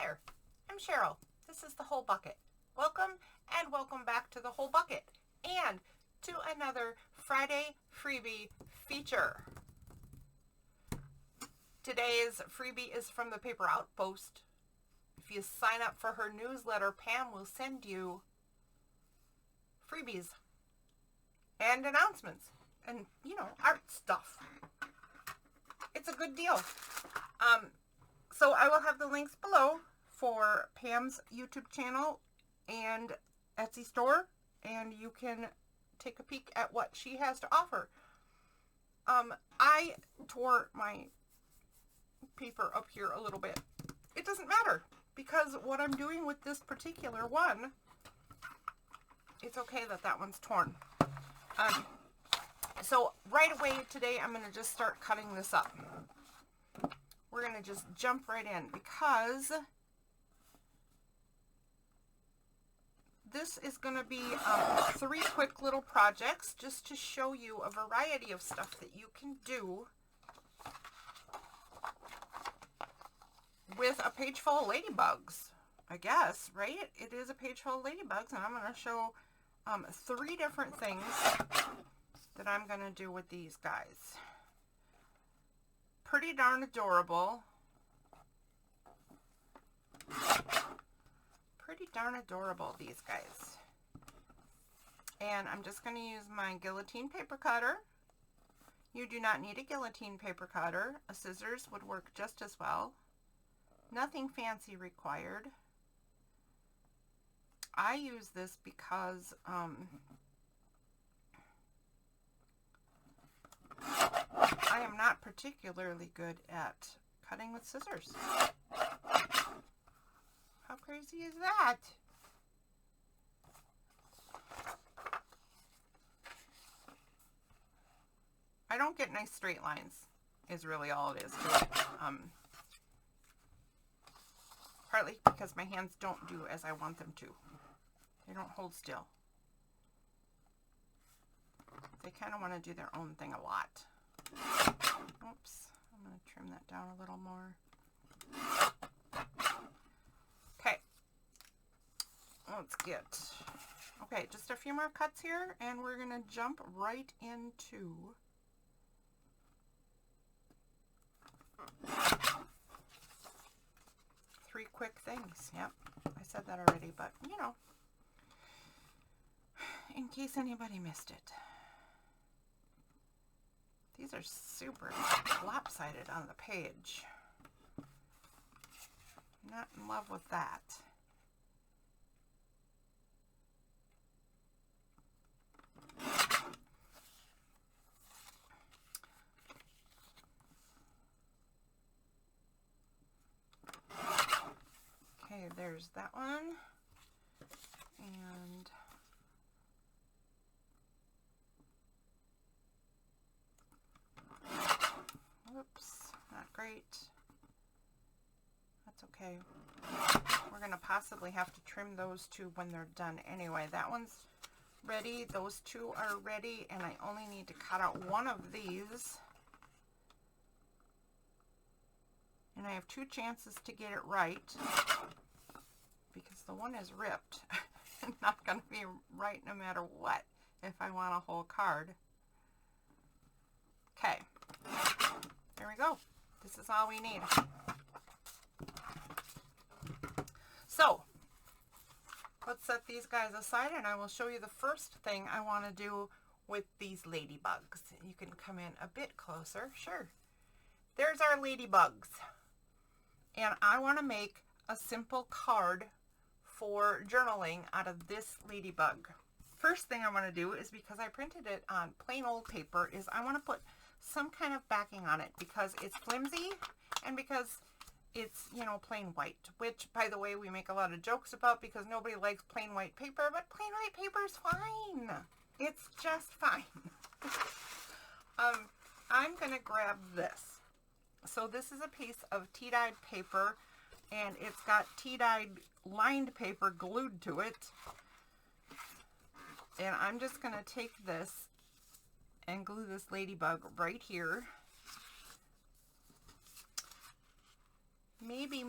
there. I'm Cheryl. This is The Whole Bucket. Welcome and welcome back to The Whole Bucket and to another Friday freebie feature. Today's freebie is from the Paper Outpost. If you sign up for her newsletter, Pam will send you freebies and announcements and, art stuff. It's a good deal. So I will have the links below for Pam's YouTube channel and Etsy store, and you can take a peek at what she has to offer. I tore my paper up here a little bit. It doesn't matter, because what I'm doing with this particular one, it's okay that that one's torn. So right away today, I'm going to just start cutting this up. We're going to just jump right in, because this is going to be 3 quick little projects just to show you a variety of stuff that you can do with a page full of ladybugs, I guess, right? It is a page full of ladybugs, and I'm going to show 3 different things that I'm going to do with these guys. Pretty darn adorable. Pretty darn adorable, these guys. And I'm just going to use my guillotine paper cutter. You do not need a guillotine paper cutter. A scissors would work just as well. Nothing fancy required. I use this because I am not particularly good at cutting with scissors. How crazy is that? I don't get nice straight lines, is really all it is to it. Partly because my hands don't do as I want them to. They don't hold still. They kind of want to do their own thing a lot. Oops, I'm going to trim that down a little more. Okay, let's get, okay, just a few more cuts here, and we're going to jump right into three quick things. Yep, I said that already, but in case anybody missed it. These are super lopsided on the page. Not in love with that. Okay, there's that one. And whoops, not great. That's okay. We're going to possibly have to trim those 2 when they're done anyway. That one's ready. Those 2 are ready, and I only need to cut out one of these. And I have 2 chances to get it right, because the one is ripped. Not going to be right no matter what if I want a whole card. Okay, there we go. This is all we need. So, let's set these guys aside, and I will show you the first thing I want to do with these ladybugs. You can come in a bit closer. Sure. There's our ladybugs. And I want to make a simple card for journaling out of this ladybug. First thing I want to do is, because I printed it on plain old paper, is I want to put some kind of backing on it, because it's flimsy and because it's, plain white, which, by the way, we make a lot of jokes about because nobody likes plain white paper, but plain white paper is fine. It's just fine. I'm going to grab this. So this is a piece of tea-dyed paper, and it's got tea-dyed lined paper glued to it. And I'm just going to take this and glue this ladybug right here. Maybe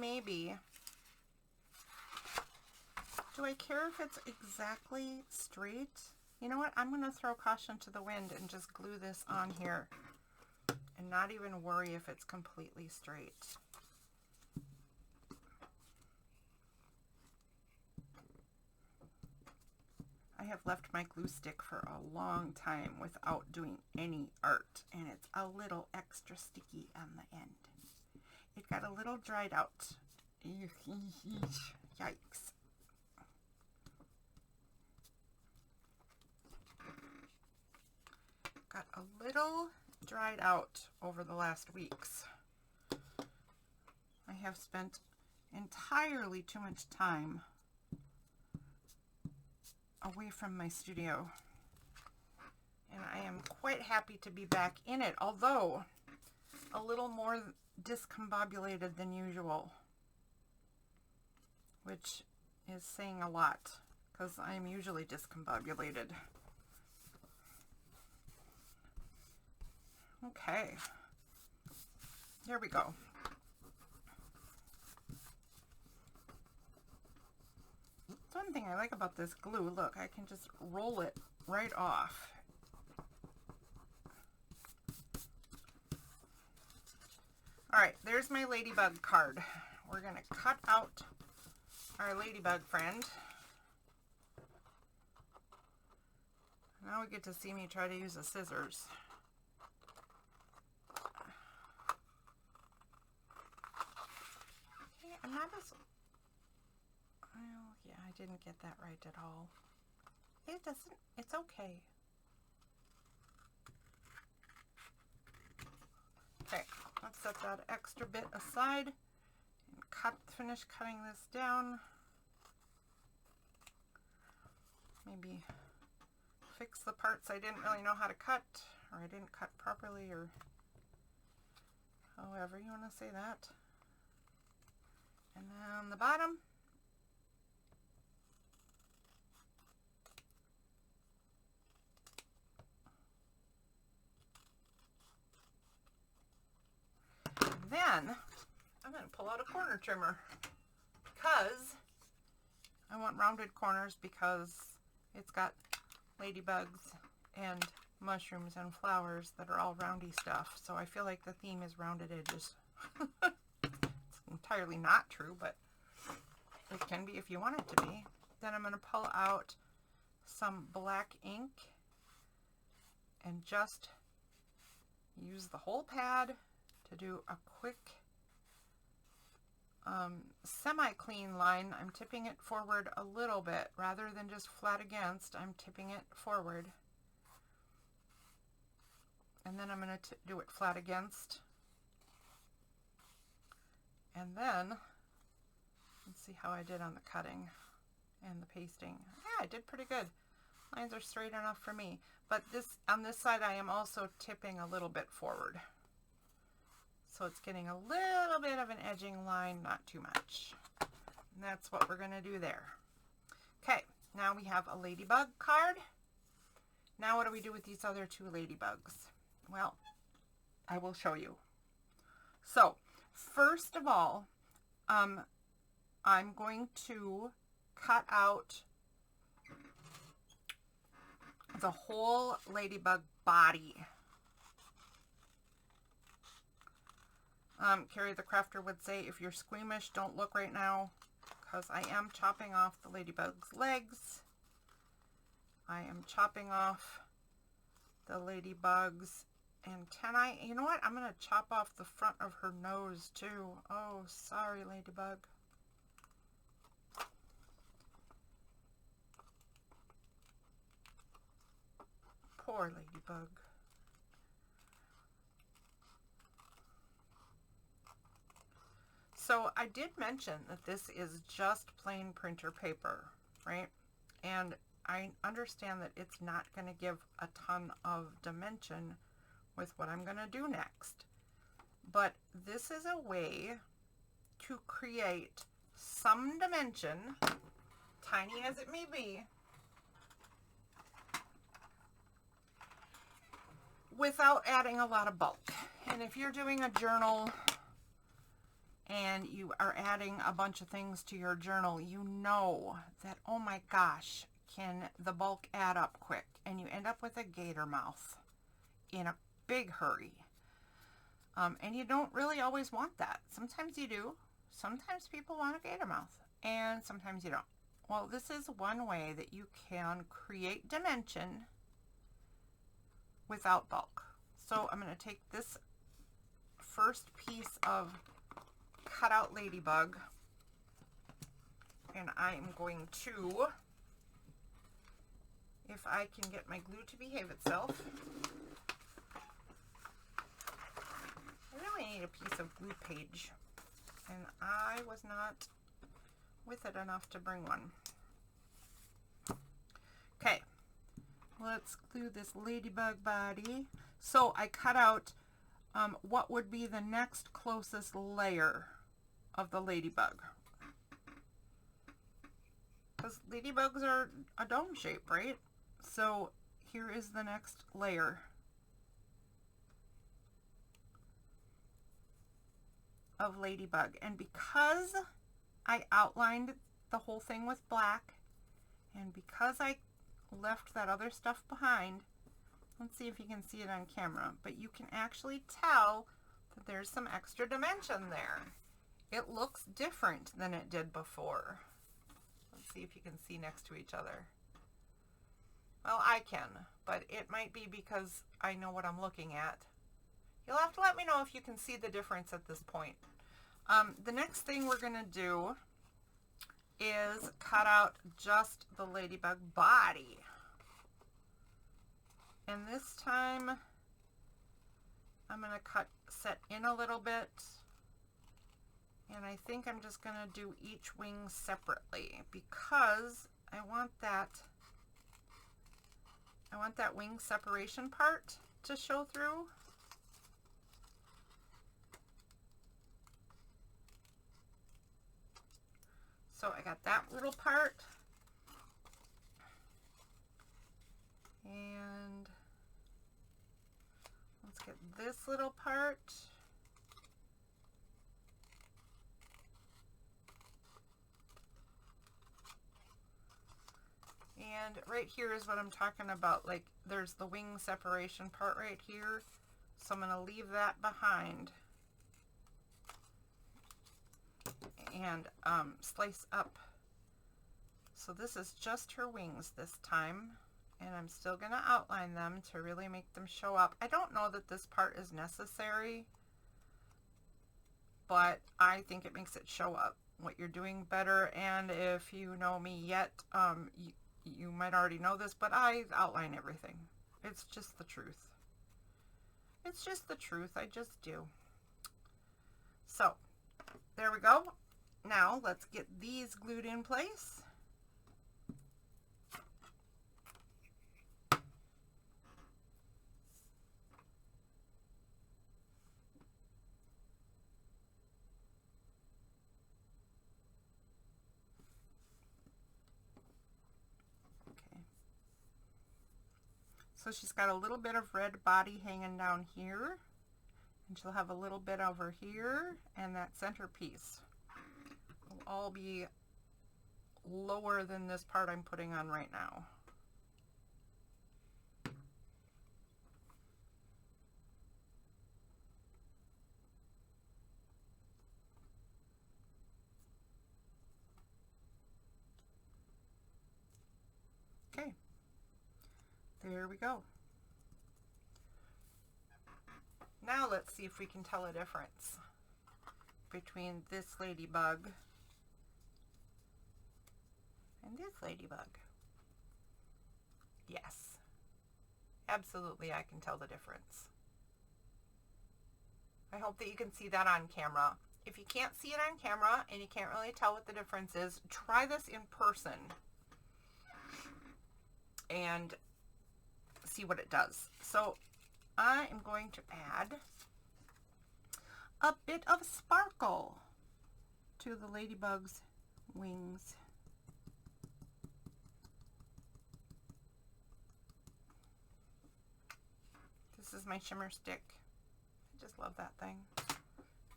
Do I care if it's exactly straight? You know what? I'm going to throw caution to the wind and just glue this on here and not even worry if it's completely straight. I have left my glue stick for a long time without doing any art, and it's a little extra sticky on the end. It got a little dried out. Yikes. Got a little dried out over the last weeks. I have spent entirely too much time away from my studio, and I am quite happy to be back in it, although a little more discombobulated than usual, which is saying a lot because I'm usually discombobulated. Okay, there we go. One thing I like about this glue, look, I can just roll it right off. All right, there's my ladybug card. We're going to cut out our ladybug friend. Now we get to see me try to use the scissors. Okay, I'm not as... Well, yeah, I didn't get that right at all. It doesn't, it's okay. Okay, let's set that extra bit aside and finish cutting this down. Maybe fix the parts I didn't really know how to cut, or I didn't cut properly, or however you want to say that. And then the bottom. Then I'm going to pull out a corner trimmer because I want rounded corners, because it's got ladybugs and mushrooms and flowers that are all roundy stuff. So I feel like the theme is rounded edges. It's entirely not true, but it can be if you want it to be. Then I'm going to pull out some black ink and just use the whole pad to do a quick semi-clean line. I'm tipping it forward a little bit rather than just flat against. I'm tipping it forward, and then I'm going to do it flat against, and then let's see how I did on the cutting and the pasting. Yeah, I did pretty good. Lines are straight enough for me, but this on this side I am also tipping a little bit forward. So it's getting a little bit of an edging line, not too much. And that's what we're going to do there. Okay, now we have a ladybug card. Now what do we do with these other two ladybugs? Well, I will show you. So, first of all, I'm going to cut out the whole ladybug body. Carrie the Crafter would say, if you're squeamish, don't look right now, because I am chopping off the ladybug's legs. I am chopping off the ladybug's antennae. You know what? I'm going to chop off the front of her nose too. Oh, sorry, ladybug. Poor ladybug. So I did mention that this is just plain printer paper, right? And I understand that it's not going to give a ton of dimension with what I'm going to do next. But this is a way to create some dimension, tiny as it may be, without adding a lot of bulk. And if you're doing a journal, and you are adding a bunch of things to your journal, you know that, oh my gosh, can the bulk add up quick? And you end up with a gator mouth in a big hurry. And you don't really always want that. Sometimes you do. Sometimes people want a gator mouth, and sometimes you don't. Well, this is one way that you can create dimension without bulk. So I'm going to take this first piece of cutout ladybug, and I'm going to, if I can get my glue to behave itself, I really need a piece of glue page, and I was not with it enough to bring one. Okay, let's glue this ladybug body. So I cut out what would be the next closest layer of the ladybug, because ladybugs are a dome shape, right? So here is the next layer of ladybug, and because I outlined the whole thing with black, and because I left that other stuff behind, let's see if you can see it on camera, but you can actually tell that there's some extra dimension there. It looks different than it did before. Let's see if you can see next to each other. Well, I can, but it might be because I know what I'm looking at. You'll have to let me know if you can see the difference at this point. The next thing we're going to do is cut out just the ladybug body. And this time I'm going to set in a little bit, and I think I'm just going to do each wing separately because I want that wing separation part to show through. So I got that little part, and let's get this little part. And right here is what I'm talking about. Like, there's the wing separation part right here. So I'm going to leave that behind and slice up. So this is just her wings this time, and I'm still going to outline them to really make them show up. I don't know that this part is necessary, but I think it makes it show up what you're doing better. And if you know me yet, you might already know this, but I outline everything. It's just the truth. It's just the truth. I just do. So there we go. Now let's get these glued in place. Okay. So she's got a little bit of red body hanging down here, and she'll have a little bit over here, and that center piece will all be lower than this part I'm putting on right now. Okay, there we go. Now let's see if we can tell a difference between this ladybug and this ladybug. Yes, absolutely I can tell the difference. I hope that you can see that on camera. If you can't see it on camera and you can't really tell what the difference is, try this in person and see what it does. So I am going to add a bit of sparkle to the ladybug's wings. This is my shimmer stick. I just love that thing.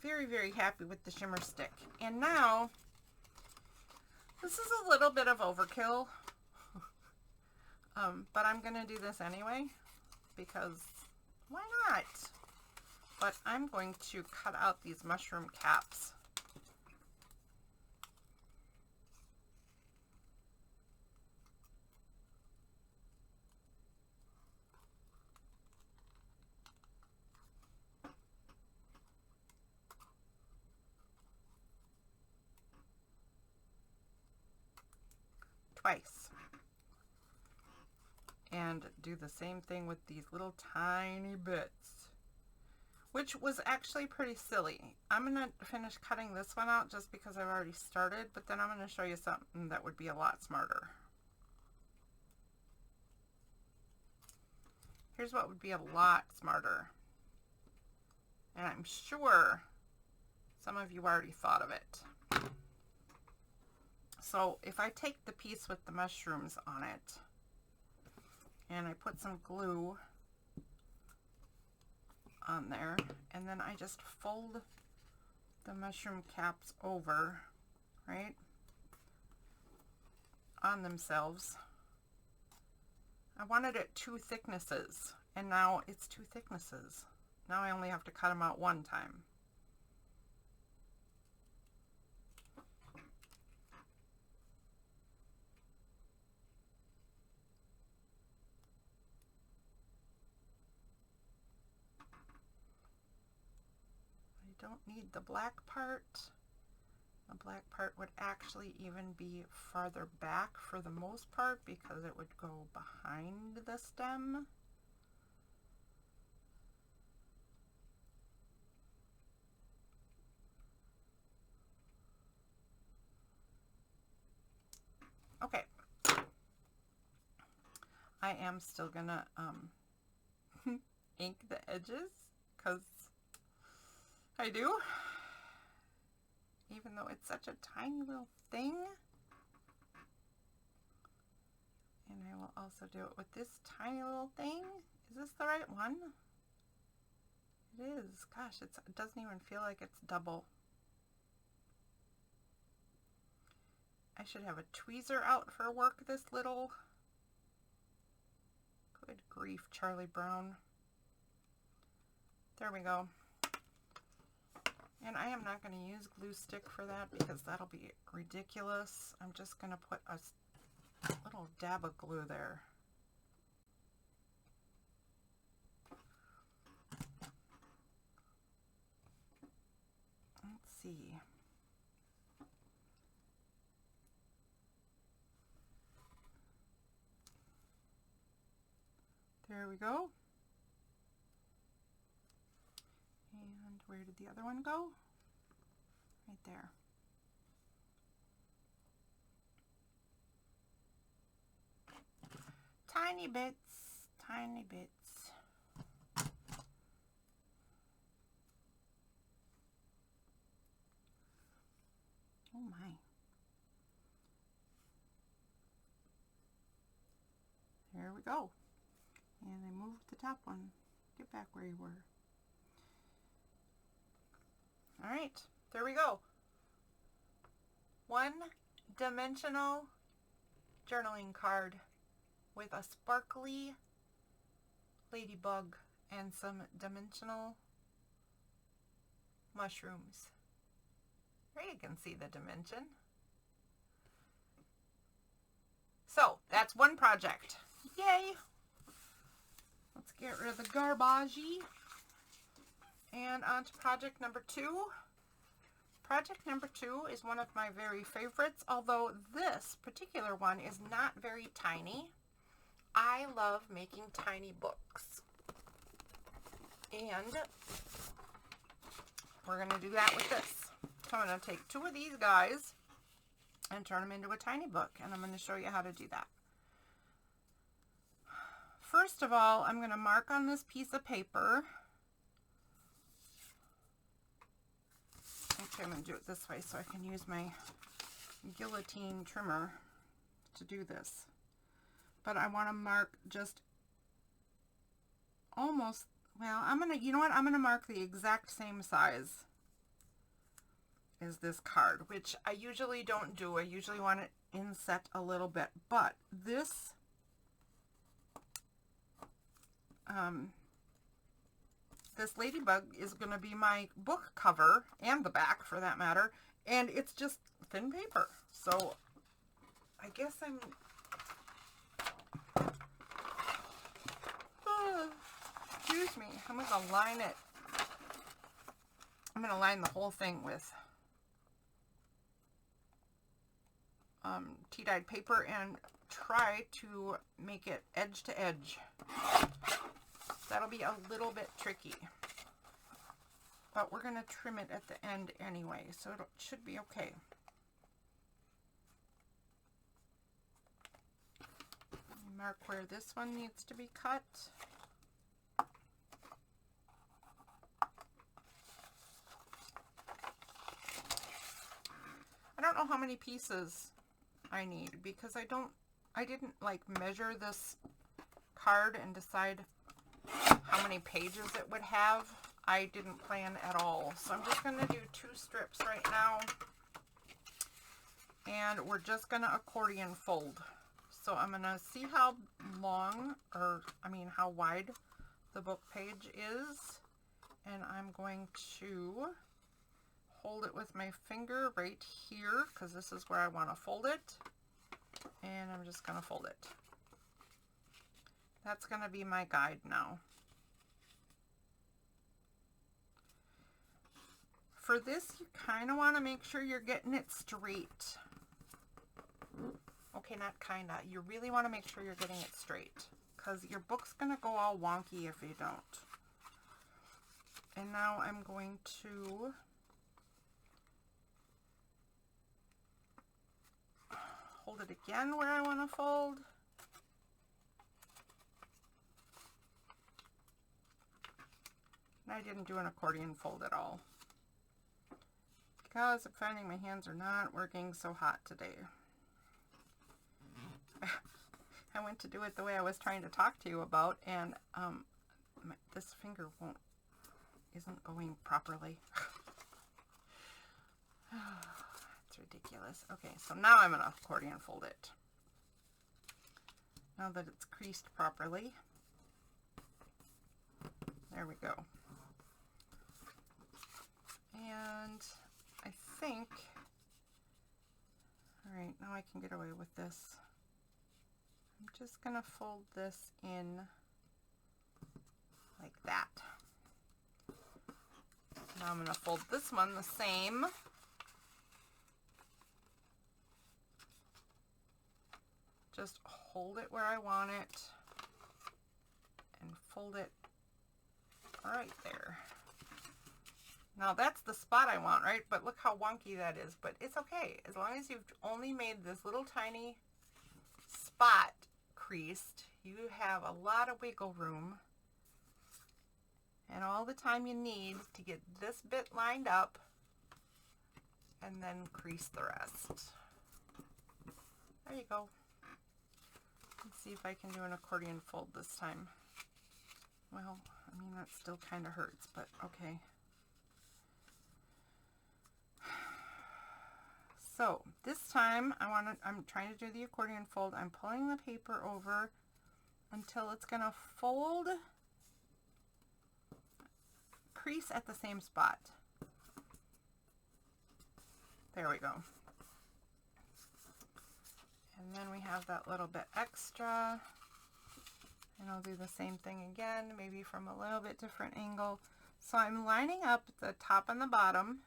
very, very happy with the shimmer stick. And now, this is a little bit of overkill, but I'm going to do this anyway, because why not? But I'm going to cut out these mushroom caps. Twice. And do the same thing with these little tiny bits, which was actually pretty silly. I'm going to finish cutting this one out just because I've already started, but then I'm going to show you something that would be a lot smarter. Here's what would be a lot smarter. And I'm sure some of you already thought of it. So if I take the piece with the mushrooms on it and I put some glue on there, and then I just fold the mushroom caps over, right, on themselves. I wanted it 2 thicknesses, and now it's 2 thicknesses. Now I only have to cut them out 1 time. I don't need the black part. The black part would actually even be farther back for the most part because it would go behind the stem. Okay. I am still gonna ink the edges because I do, even though it's such a tiny little thing. And I will also do it with this tiny little thing. Is this the right one? It is. Gosh, it doesn't even feel like it's double. I should have a tweezer out for work this little. Good grief, Charlie Brown. There we go. And I am not going to use glue stick for that because that'll be ridiculous. I'm just going to put a little dab of glue there. Let's see. There we go. And where did the other one go? Right there. Tiny bits, tiny bits. Oh my. There we go. And I moved the top one. Get back where you were. All right, there we go. 1-dimensional journaling card with a sparkly ladybug and some dimensional mushrooms. There you can see the dimension. So that's one project. Yay! Let's get rid of the garbage. And on to project number 2. Project number 2 is one of my very favorites, although this particular one is not very tiny. I love making tiny books. And we're going to do that with this. So I'm going to take 2 of these guys and turn them into a tiny book, and I'm going to show you how to do that. First of all, I'm going to mark on this piece of paper. Actually, I'm going to do it this way so I can use my guillotine trimmer to do this. But I want to mark just almost, well, I'm going to, you know what, I'm going to mark the exact same size is this card, which I usually don't do. I usually want it inset a little bit, but this this ladybug is going to be my book cover, and the back for that matter, and it's just thin paper. So I guess I'm excuse me, I'm going to line it. I'm going to line the whole thing with tea-dyed paper and try to make it edge to edge. That'll be a little bit tricky, but we're going to trim it at the end anyway, so it should be okay. Mark where this one needs to be cut. I don't know how many pieces I need because I didn't like measure this card and decide how many pages it would have. I didn't plan at all. So I'm just going to do 2 strips right now. And we're just going to accordion fold. So I'm going to see how long, or I mean how wide the book page is. And I'm going to hold it with my finger right here because this is where I want to fold it. And I'm just going to fold it. That's going to be my guide now. For this, you kind of want to make sure you're getting it straight. Okay, not kind of. You really want to make sure you're getting it straight because your book's going to go all wonky if you don't. And now I'm going to hold it again where I want to fold. And I didn't do an accordion fold at all because I'm finding my hands are not working so hot today. I went to do it the way I was trying to talk to you about, and this finger isn't going properly. It's ridiculous. Okay, so now I'm going to accordion fold it. Now that it's creased properly. There we go. And I think, all right, now I can get away with this. I'm just going to fold this in like that. Now I'm going to fold this one the same. Just hold it where I want it and fold it right there. Now that's the spot I want, right? But look how wonky that is. But it's okay. As long as you've only made this little tiny spot creased, you have a lot of wiggle room and all the time you need to get this bit lined up and then crease the rest. There you go. Let's see if I can do an accordion fold this time. Well, I mean, that still kind of hurts, but okay. So this time I'm trying to do the accordion fold. I'm pulling the paper over until it's going to fold, crease at the same spot. There we go. And then we have that little bit extra. And I'll do the same thing again, maybe from a little bit different angle. So I'm lining up the top and the bottom,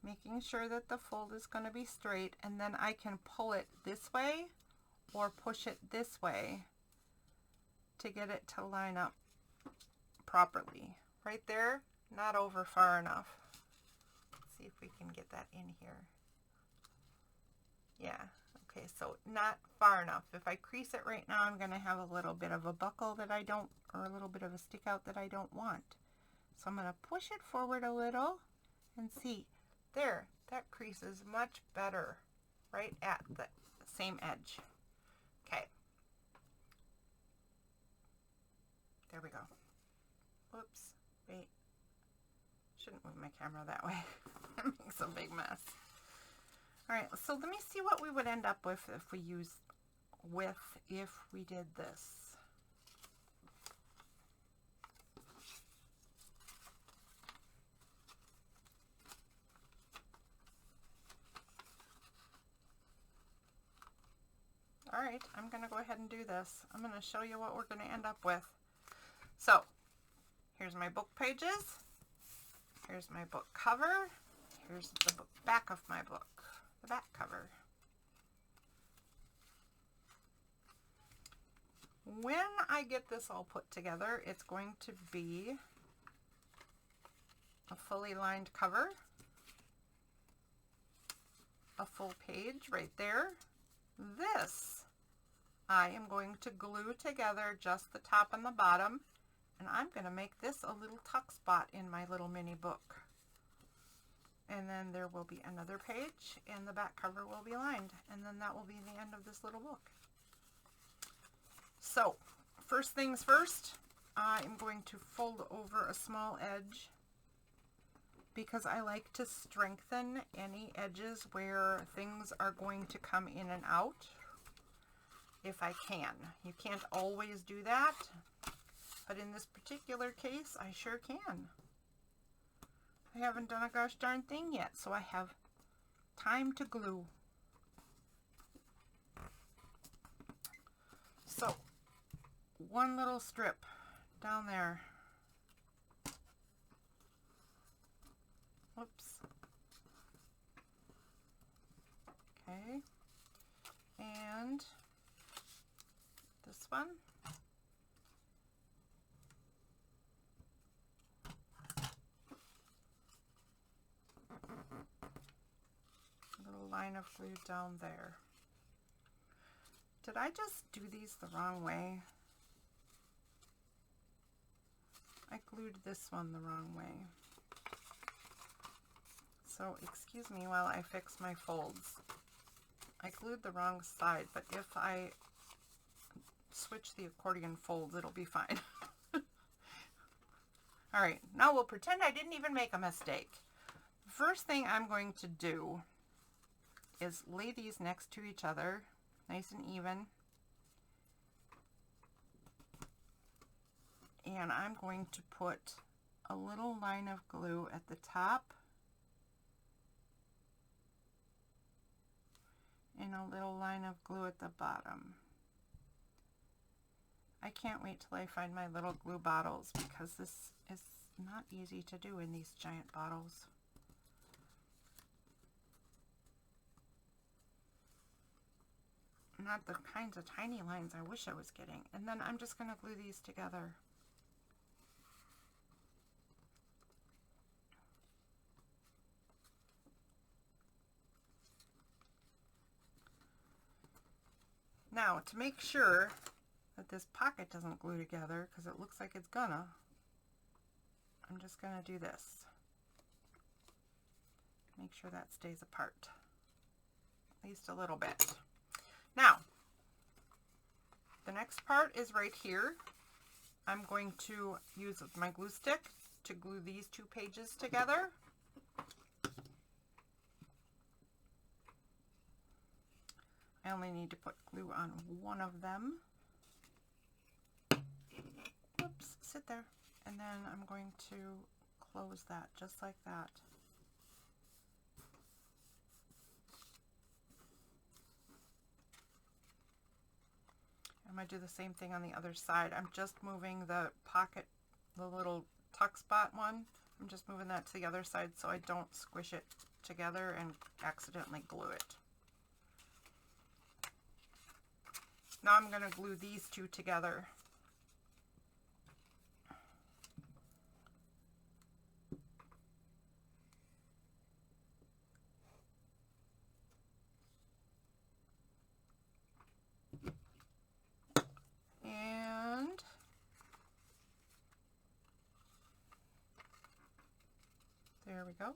making sure that the fold is going to be straight, and then I can pull it this way or push it this way to get it to line up properly. Right there, not over far enough. Let's see if we can get that in here. Yeah, okay, so not far enough. If I crease it right now, I'm going to have a little bit of a buckle that I don't, or a little bit of a stick out that I don't want. So I'm going to push it forward a little and see. There, that crease is much better right at the same edge. Okay. There we go. Whoops, wait. shouldn't move my camera that way. It makes a big mess. All right, so let me see what we would end up with if we did this. All right, I'm going to go ahead and do this. I'm going to show you what we're going to end up with. So, here's my book pages. Here's my book cover. Here's the back of my book, the back cover. When I get this all put together, it's going to be a fully lined cover, a full page right there. This I am going to glue together just the top and the bottom, and I'm going to make this a little tuck spot in my little mini book. And then there will be another page, and the back cover will be lined, and then that will be the end of this little book. So, first things first, I am going to fold over a small edge because I like to strengthen any edges where things are going to come in and out if I can. You can't always do that, but in this particular case, I sure can. I haven't done a gosh darn thing yet, so I have time to glue. So, one little strip down there. Whoops. Okay. And this one. A little line of glue down there. Did I just do these the wrong way? I glued this one the wrong way. So excuse me while I fix my folds. I glued the wrong side, but if I switch the accordion folds, it'll be fine. All right, now we'll pretend I didn't even make a mistake. The first thing I'm going to do is lay these next to each other, nice and even. And I'm going to put a little line of glue at the top and a little line of glue at the bottom. I can't wait till I find my little glue bottles because this is not easy to do in these giant bottles. Not the kinds of tiny lines I wish I was getting. And then I'm just going to glue these together. Now, to make sure that this pocket doesn't glue together, because it looks like it's gonna, I'm just gonna do this. Make sure that stays apart, at least a little bit. Now, the next part is right here. I'm going to use my glue stick to glue these two pages together. I only need to put glue on one of them. Whoops, sit there. And then I'm going to close that just like that. I'm going to do the same thing on the other side. I'm just moving the pocket, the little tuck spot one. I'm just moving that to the other side so I don't squish it together and accidentally glue it. Now I'm going to glue these two together. And there we go.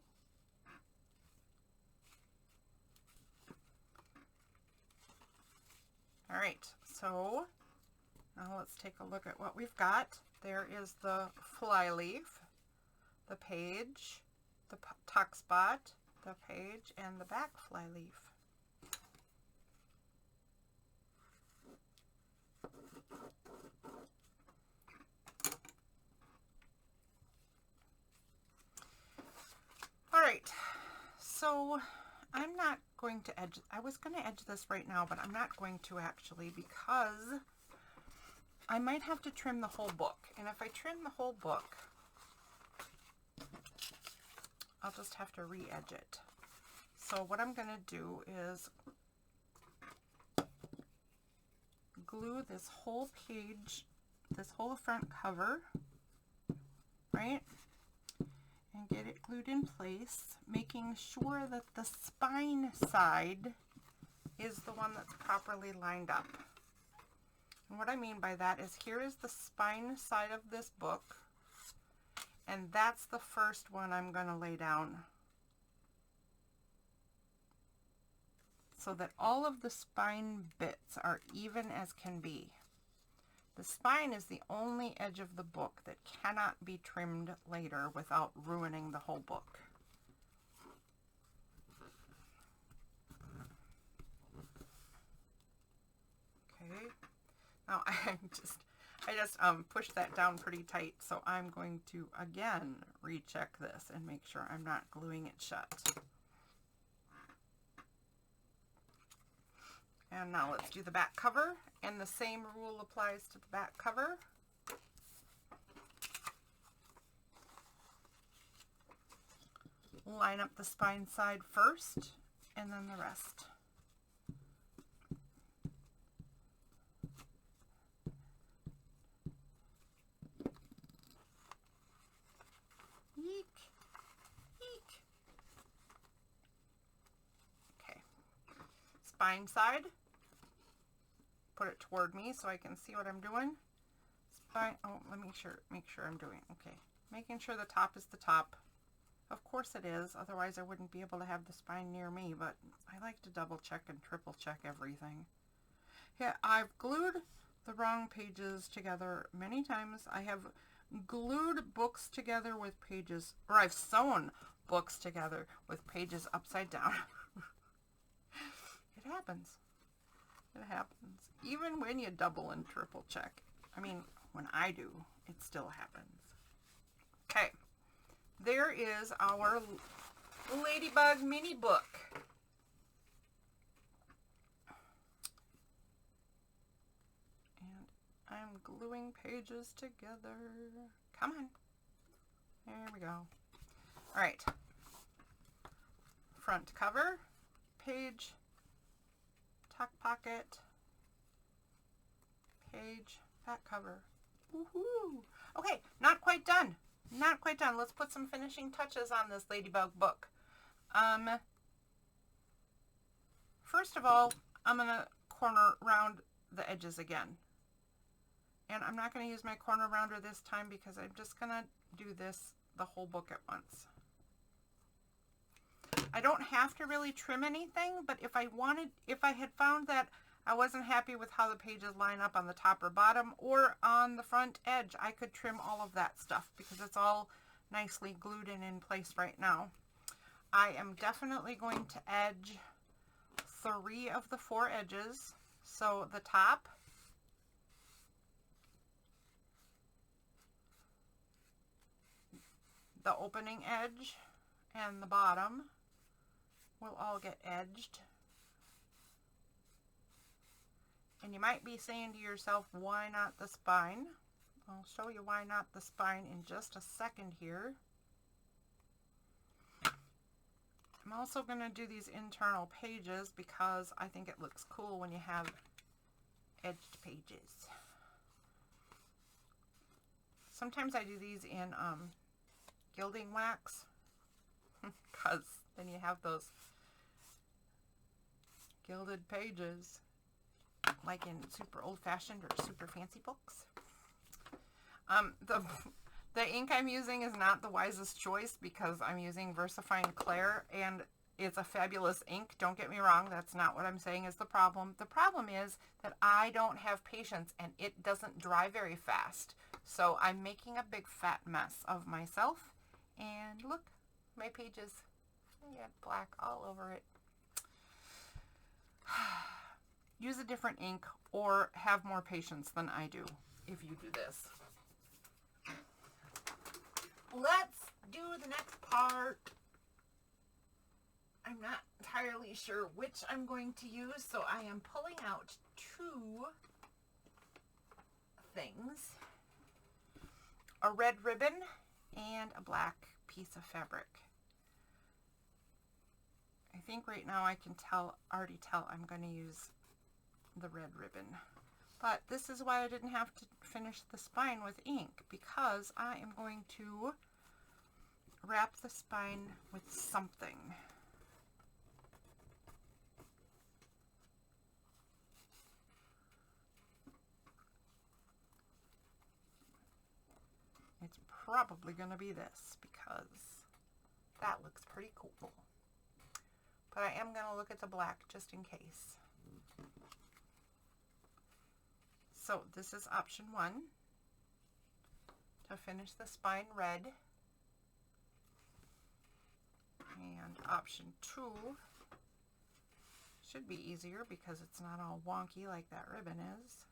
All right, so now let's take a look at what we've got. There is the fly leaf. the page, the tuck spot, the page, and the back fly leaf. All right, so I'm not going to edge, I was going to edge this right now, but I'm not going to actually, because I might have to trim the whole book. And if I trim the whole book, I'll just have to re-edge it. So what I'm going to do is glue this whole page, this whole front cover, right? And get it glued in place, making sure that the spine side is the one that's properly lined up. And what I mean by that is, here is the spine side of this book, and that's the first one I'm going to lay down, so that all of the spine bits are even as can be. The spine is the only edge of the book that cannot be trimmed later without ruining the whole book. Okay, now I just pushed that down pretty tight, so I'm going to again recheck this and make sure I'm not gluing it shut. And now let's do the back cover, and the same rule applies to the back cover. Line up the spine side first, and then the rest. Eek, eek. Okay, spine side. Put it toward me so I can see what I'm doing. Spine, oh, let me make sure I'm doing, okay. Making sure the top is the top. Of course it is, otherwise I wouldn't be able to have the spine near me, but I like to double check and triple check everything. Yeah, I've glued the wrong pages together many times. I have glued books together with pages, or I've sewn books together with pages upside down. It happens. It happens. Even when you double and triple check. I mean, when I do, it still happens. Okay. There is our Ladybug mini book. And I'm gluing pages together. Come on. There we go. All right. Front cover, page, tuck pocket, page, back cover. Woohoo! Okay, not quite done. Not quite done. Let's put some finishing touches on this Ladybug book. First of all, I'm going to corner round the edges again. And I'm not going to use my corner rounder this time because I'm just going to do this the whole book at once. I don't have to really trim anything, but if I had found that I wasn't happy with how the pages line up on the top or bottom or on the front edge, I could trim all of that stuff because it's all nicely glued in place right now. I am definitely going to edge 3 of the 4 edges. So the top, the opening edge, and the bottom will all get edged. And you might be saying to yourself, why not the spine? I'll show you why not the spine in just a second here. I'm also going to do these internal pages because I think it looks cool when you have edged pages. Sometimes I do these in gilding wax because then you have those gilded pages like in super old-fashioned or super fancy books. The ink I'm using is not the wisest choice because I'm using VersaFine Clair, and it's a fabulous ink. Don't get me wrong, that's not what I'm saying is the problem. The problem is that I don't have patience and it doesn't dry very fast. So I'm making a big fat mess of myself And look, my pages, I got black all over it. Use a different ink or have more patience than I do if you do this. Let's do the next part. I'm not entirely sure which I'm going to use, so I am pulling out two things. A red ribbon and a black piece of fabric. I think right now I can already tell I'm going to use the red ribbon. But this is why I didn't have to finish the spine with ink, because I am going to wrap the spine with something. It's probably going to be this because that looks pretty cool. But I am going to look at the black just in case. So this is option 1 to finish the spine red. And option 2 should be easier because it's not all wonky like that ribbon is.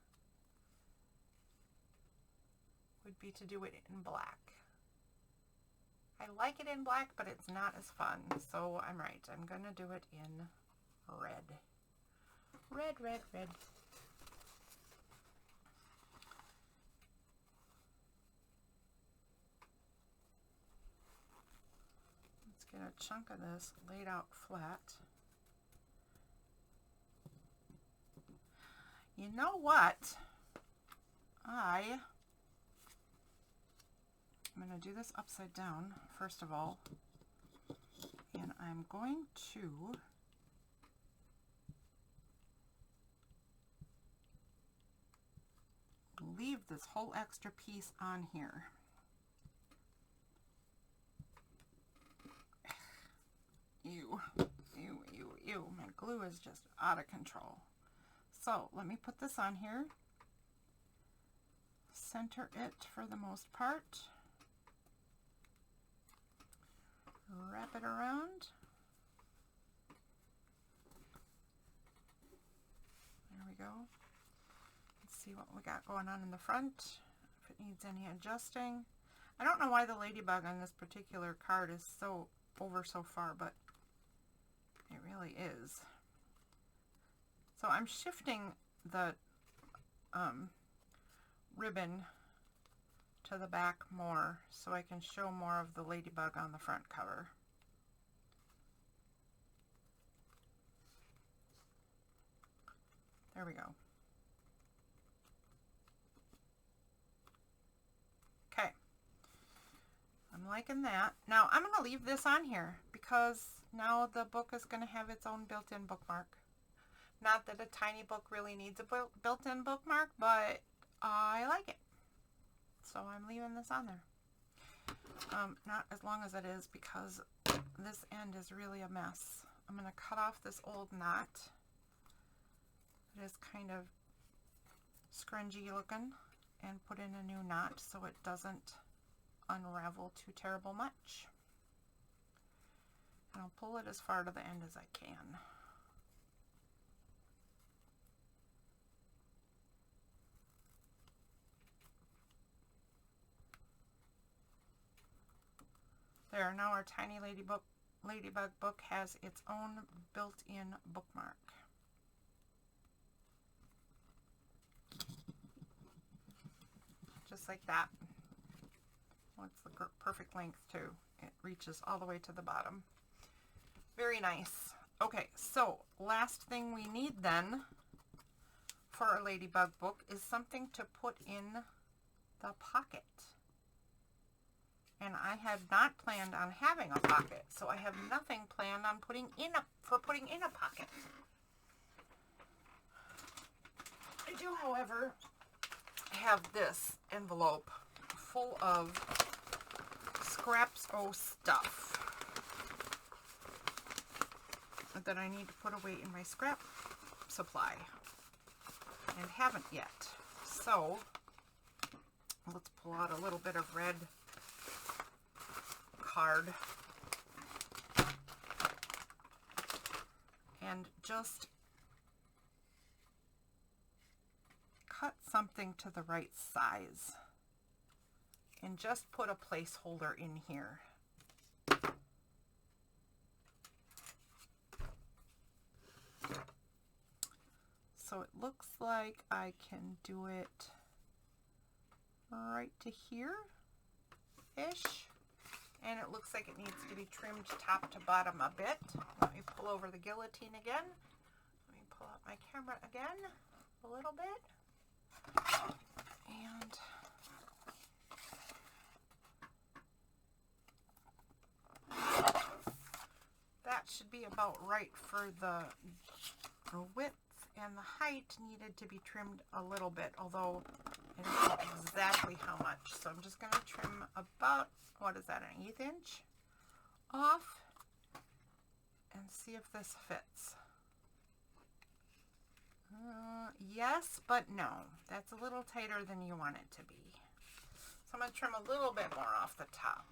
Would be to do it in black. I like it in black, but it's not as fun. So I'm right. I'm going to do it in red. Red, red, red. Let's get a chunk of this laid out flat. You know what? I'm going to do this upside down, first of all, and I'm going to leave this whole extra piece on here. Ew, ew, ew, ew. My glue is just out of control. So let me put this on here. Center it for the most part. Wrap it around. There we go. Let's see what we got going on in the front, if it needs any adjusting. I don't know why the ladybug on this particular card is so over so far, but it really is. So I'm shifting the ribbon to the back more so I can show more of the ladybug on the front cover. There we go. Okay. I'm liking that. Now I'm going to leave this on here because now the book is going to have its own built-in bookmark. Not that a tiny book really needs a built-in bookmark, but I like it. So I'm leaving this on there. Not as long as it is because this end is really a mess. I'm going to cut off this old knot. It is kind of scrungy looking and put in a new knot so it doesn't unravel too terrible much. And I'll pull it as far to the end as I can. There, now our tiny ladybug book has its own built-in bookmark. Just like that. Well, it's the perfect length too. It reaches all the way to the bottom. Very nice. Okay, so last thing we need then for our ladybug book is something to put in the pocket. And I had not planned on having a pocket, so I have nothing planned on putting in a pocket. I do, however, have this envelope full of scraps of stuff that I need to put away in my scrap supply and haven't yet. So let's pull out a little bit of red card and just cut something to the right size and just put a placeholder in here. So it looks like I can do it right to here-ish. And it looks like it needs to be trimmed top to bottom a bit. Let me pull over the guillotine again. Let me pull up my camera again a little bit. And that should be about right for the width, and the height needed to be trimmed a little bit, although I don't know exactly how much. So I'm just going to trim about, what is that, an 1/8 inch off and see if this fits. Yes, but no. That's a little tighter than you want it to be. So I'm going to trim a little bit more off the top.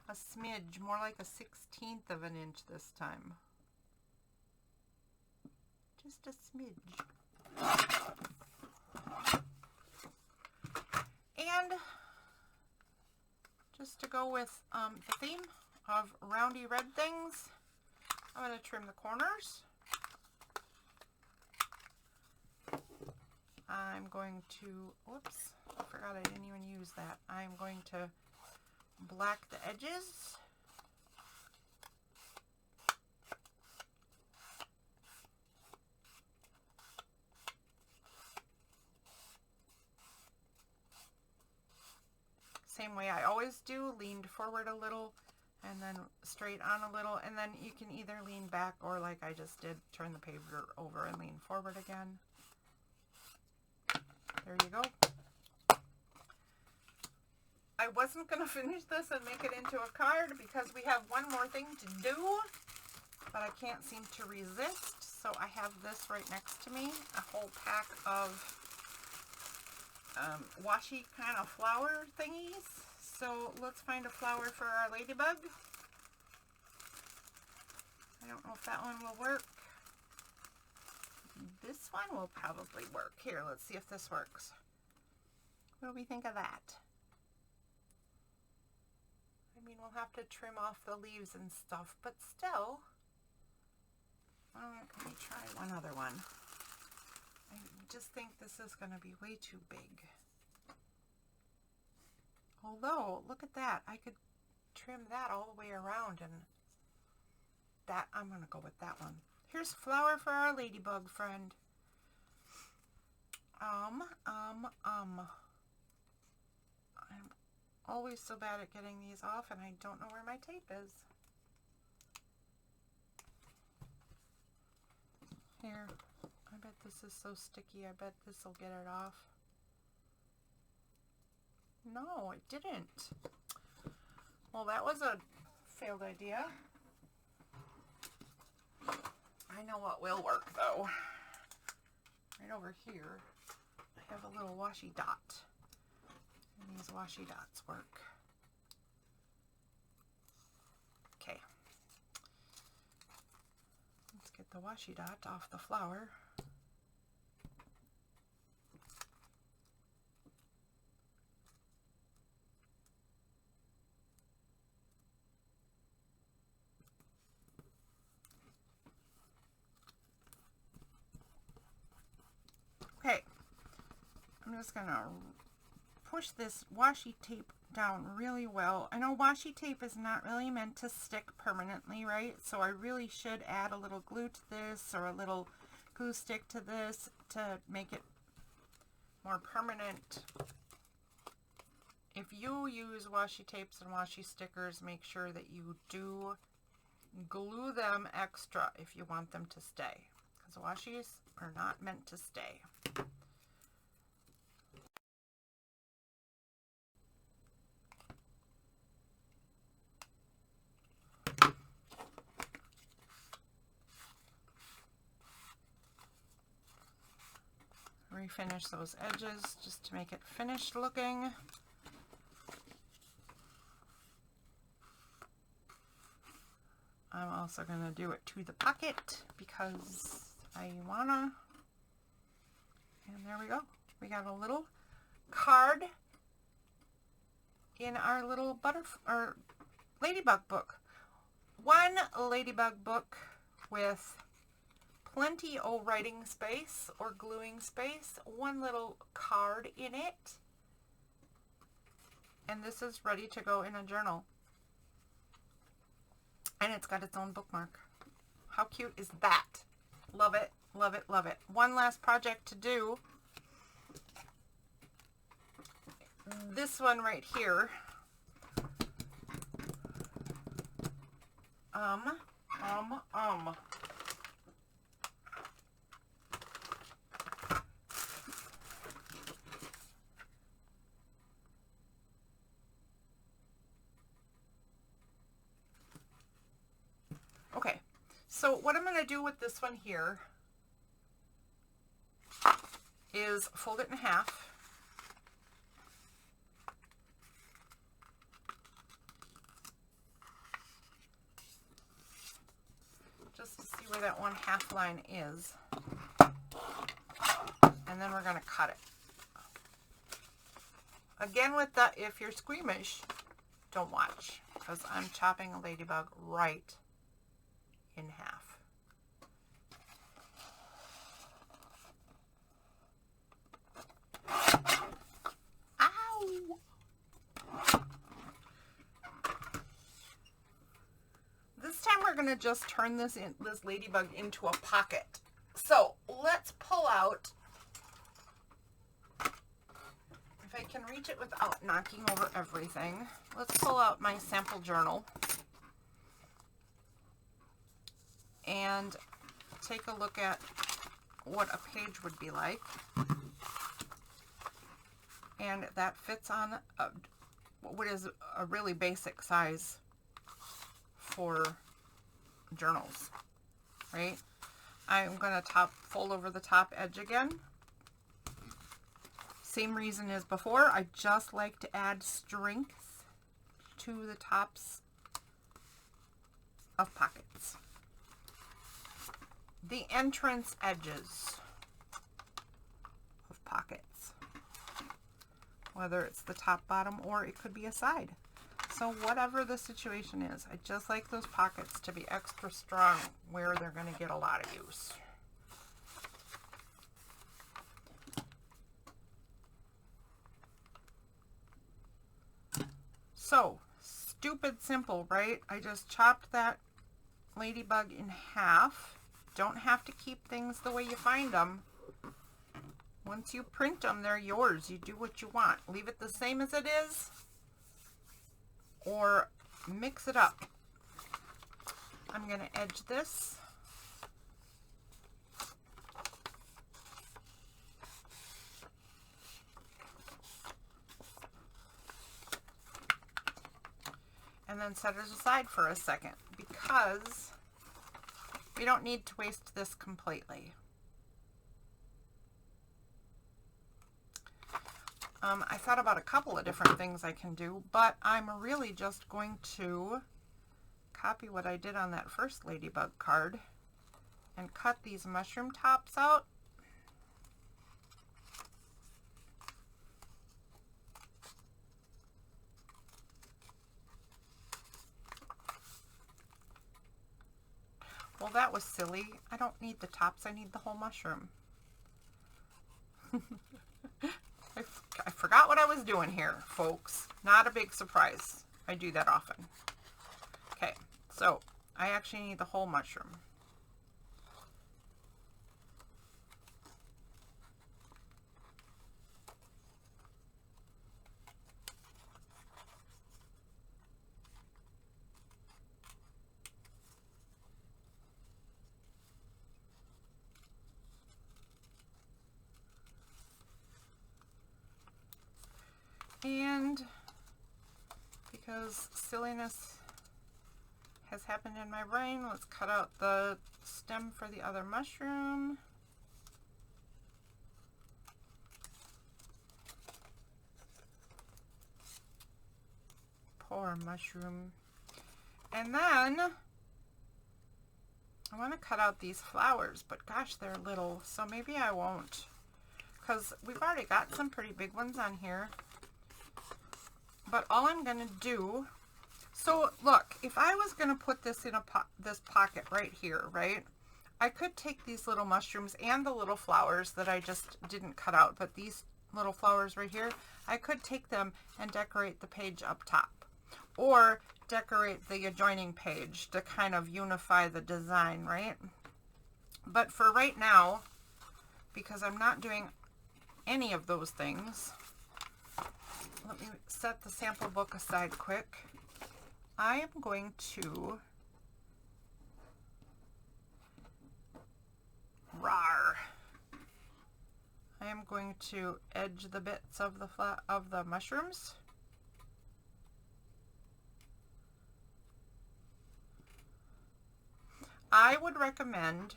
A smidge, more like a 1/16 of an inch this time. Just a smidge. And just to go with the theme of roundy red things, I'm going to trim the corners. I'm going to, whoops, I forgot I didn't even use that. I'm going to black the edges. Same way I always do, leaned forward a little and then straight on a little, and then you can either lean back or, like I just did, turn the paper over and lean forward again. There you go. I wasn't going to finish this and make it into a card because we have one more thing to do, but I can't seem to resist. So I have this right next to me, a whole pack of washi kind of flower thingies. So let's find a flower for our ladybug. I don't know if that one will work. This one will probably work. Here, let's see if this works. What do we think of that? I mean, we'll have to trim off the leaves and stuff, but still. Let me try one other one. I just think this is going to be way too big. Although, look at that. I could trim that all the way around, and that, I'm going to go with that one. Here's a flower for our ladybug friend. I'm always so bad at getting these off, and I don't know where my tape is. Here, I bet this is so sticky. I bet this will get it off. No, it didn't. Well, that was a failed idea. I know what will work, though. Right over here, I have a little washi dot. And these washi dots work. Okay. Let's get the washi dot off the flower. Okay, I'm just gonna push this washi tape down really well. I know washi tape is not really meant to stick permanently, right? So I really should add a little glue to this or a little glue stick to this to make it more permanent. If you use washi tapes and washi stickers, make sure that you do glue them extra if you want them to stay, because washis are not meant to stay. Refinish those edges just to make it finished looking. I'm also going to do it to the pocket because I wanna. And there we go. We got a little card in our little our ladybug book. One ladybug book with plenty of writing space or gluing space, one little card in it, and this is ready to go in a journal. And it's got its own bookmark. How cute is that? Love it, love it, love it. One last project to do. This one right here. Okay, so what I'm going to do with this one here is fold it in half. Just to see where that one half line is. And then we're going to cut it. Again with that, if you're squeamish, don't watch, because I'm chopping a ladybug right in half. Ow! This time we're going to just turn this ladybug into a pocket. So let's pull out, if I can reach it without knocking over everything, let's pull out my sample journal and take a look at what a page would be like. And that fits on what is a really basic size for journals, right? I'm going to fold over the top edge again. Same reason as before. I just like to add strength to the tops of pockets. The entrance edges of pockets, whether it's the top, bottom, or it could be a side. So whatever the situation is, I just like those pockets to be extra strong where they're going to get a lot of use. So, stupid simple, right? I just chopped that ladybug in half. Don't have to keep things the way you find them. Once you print them, they're yours. You do what you want. Leave it the same as it is, or mix it up. I'm going to edge this. And then set it aside for a second, because we don't need to waste this completely. I thought about a couple of different things I can do, but I'm really just going to copy what I did on that first ladybug card and cut these mushroom tops out. Well, that was silly. I don't need the tops, I need the whole mushroom. I forgot what I was doing here, folks. Not a big surprise. I do that often. Okay, so I actually need the whole mushroom. And because silliness has happened in my brain, let's cut out the stem for the other mushroom. Poor mushroom. And then I want to cut out these flowers, but gosh, they're little, so maybe I won't, because we've already got some pretty big ones on here. But all I'm going to do, so look, if I was going to put this in this pocket right here, right, I could take these little mushrooms and the little flowers that I just didn't cut out, but these little flowers right here, I could take them and decorate the page up top, or decorate the adjoining page to kind of unify the design, right? But for right now, because I'm not doing any of those things, let me set the sample book aside quick. I am going to I am going to edge the bits of the mushrooms. I would recommend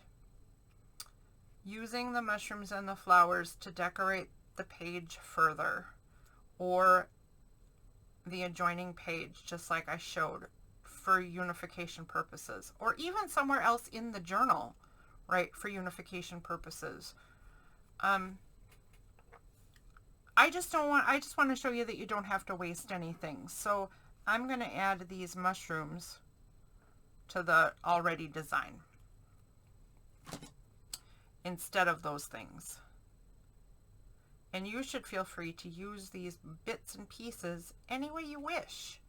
using the mushrooms and the flowers to decorate the page further, or the adjoining page, just like I showed, for unification purposes, or even somewhere else in the journal, right, for unification purposes. I just want to show you that you don't have to waste anything. So I'm going to add these mushrooms to the already design instead of those things. And you should feel free to use these bits and pieces any way you wish.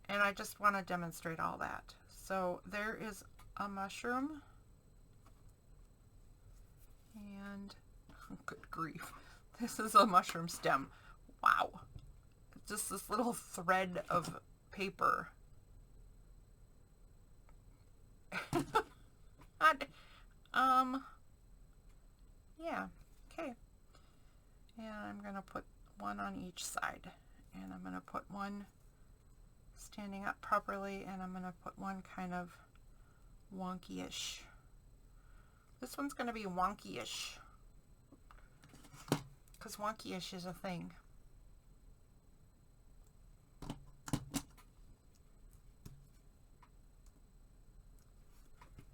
And I just want to demonstrate all that. So there is a mushroom. And good grief, this is a mushroom stem. Wow. Just this little thread of paper. Yeah, okay. And I'm going to put one on each side. And I'm going to put one standing up properly, and I'm going to put one kind of wonky-ish. This one's going to be wonky-ish, because wonky-ish is a thing.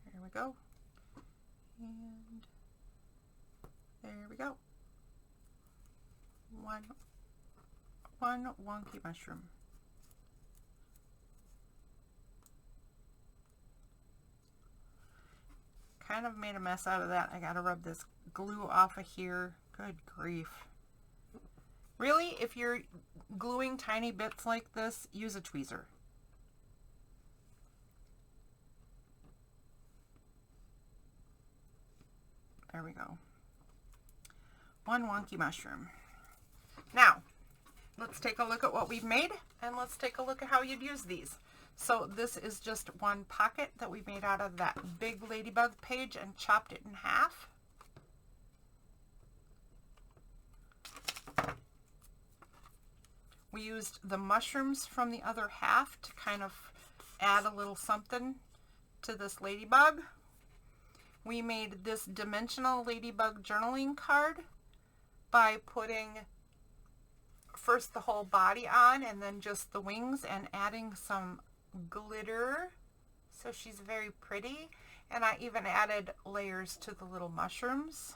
There we go. And there we go. One wonky mushroom. Kind of made a mess out of that. I gotta rub this glue off of here. Good grief. Really, if you're gluing tiny bits like this, use a tweezer. There we go. One wonky mushroom. Now, let's take a look at what we've made, and let's take a look at how you'd use these. So this is just one pocket that we made out of that big ladybug page and chopped it in half. We used the mushrooms from the other half to kind of add a little something to this ladybug. We made this dimensional ladybug journaling card by putting first the whole body on and then just the wings, and adding some glitter so she's very pretty. And I even added layers to the little mushrooms.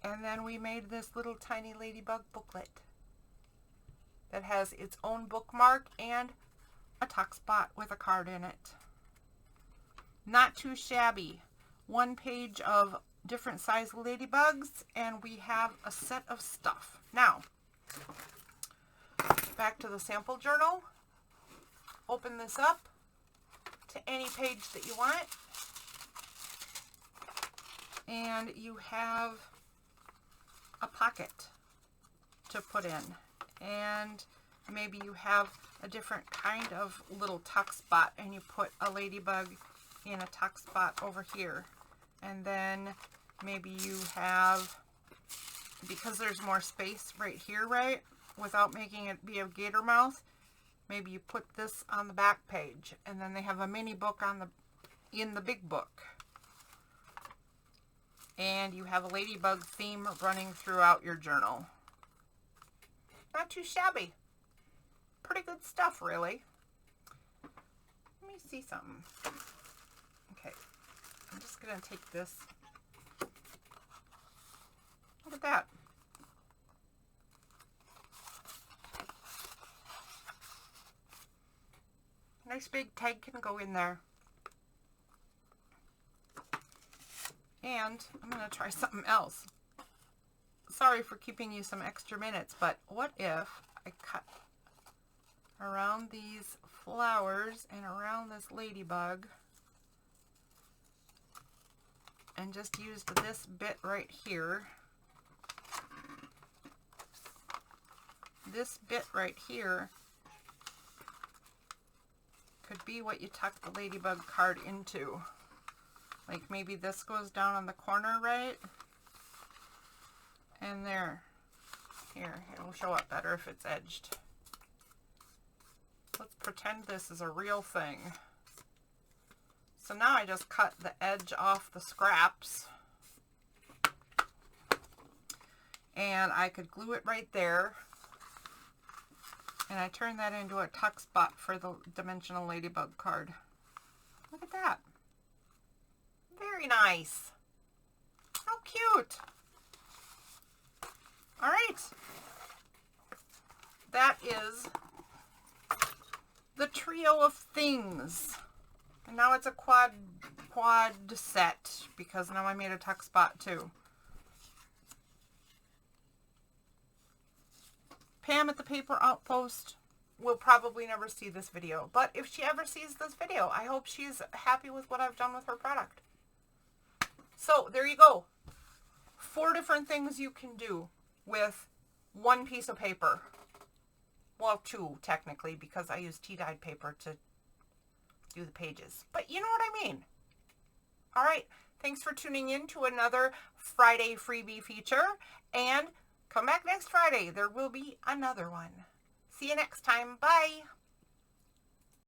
And then we made this little tiny ladybug booklet that has its own bookmark and a tuck spot with a card in it. Not too shabby. One page of different size ladybugs, and we have a set of stuff. Now, back to the sample journal. Open this up to any page that you want. And you have a pocket to put in. And maybe you have a different kind of little tuck spot, and you put a ladybug in a tuck spot over here. And then maybe you have, because there's more space right here, right, without making it be a gator mouth, maybe you put this on the back page, and then they have a mini book in the big book. And you have a ladybug theme running throughout your journal. Not too shabby. Pretty good stuff, really. Let me see something. Okay, I'm just going to take this. Look at that. Nice big tag can go in there. And I'm going to try something else. Sorry for keeping you some extra minutes, but what if I cut around these flowers and around this ladybug and just used this bit right here. This bit right here could be what you tuck the ladybug card into. Like maybe this goes down on the corner, right? And there. Here, it will show up better if it's edged. Let's pretend this is a real thing. So now I just cut the edge off the scraps. And I could glue it right there. And I turn that into a tuck spot for the dimensional ladybug card. Look at that. Very nice. How cute. All right. That is the trio of things. And now it's a quad set because now I made a tuck spot too. Pam at the Paper Outpost will probably never see this video, but if she ever sees this video, I hope she's happy with what I've done with her product. So there you go. 4 different things you can do with 1 piece of paper. Well, 2 technically, because I use tea-dyed paper to do the pages. But you know what I mean. All right. Thanks for tuning in to another Friday freebie feature. And come back next Friday. There will be another one. See you next time. Bye.